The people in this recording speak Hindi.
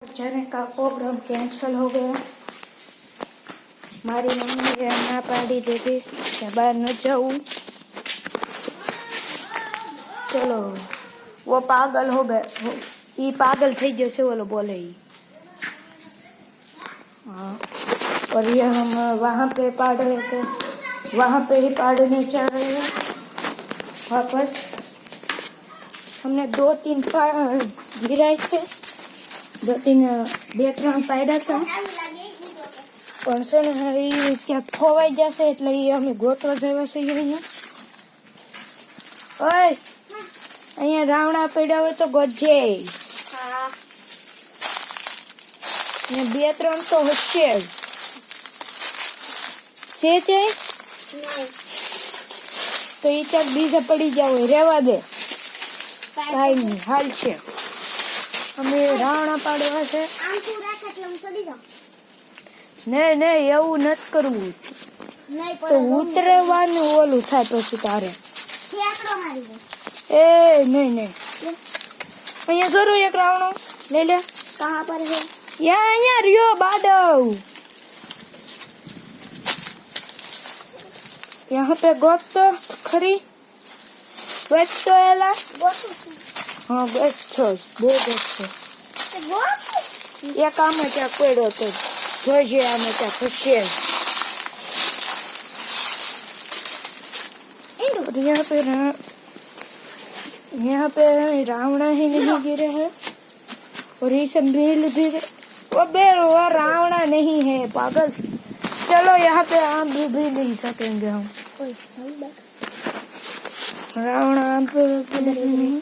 जाने का प्रोग्राम कैंसिल हो गया। मारी मम्मी ने ना पाड़ी दे दी कि बाहर न जाऊं। चलो वो पागल हो गए, ये पागल थे जैसे वो लोग बोले ही। हाँ, और ये हम वहाँ पे पढ़ रहे थे, वहाँ पे ही पढ़ने चल रहे हैं वापस। हमने 2-3 गिराए थे, 2-3 पाड़ा था પણ છે ને એ ત્યાં ખોવાઈ જશે એટલે એ અમે ગોતવા જવા છીએ અહીંયા. ઓય અહીંયા રાવણા પડ્યા હોય તો ગોતજે. ને 2-3 તો હશે છે તો એ ચાક બીજા પડી જાવ રેવા દે, કાંઈ નહીં હાલશે. અમે રાવણા પાડવા છે. નહીં એવું નથી કરવું, તો ઉતરવાનું ઓલું થાય પછી તારે. એ નહીં અહીંયા જરૂર એક રાવણો લઈ લે. कहाँ पर है? અહીંયા રહ્યો બાડવ. यहाँ पे गोत तो खरी गोत तो एला हाँ गोत छो बो गोत छो एक आमे क्या पेड़ो तो जोजे आमे क्या खुशी. और यहाँ पे रावणा ही नहीं गिरे हैं और ये सब मिल भी वो रावणा नहीं है पागल. चलो यहाँ पे आम भी नहीं सकेंगे हम. रावण आम पे नहीं.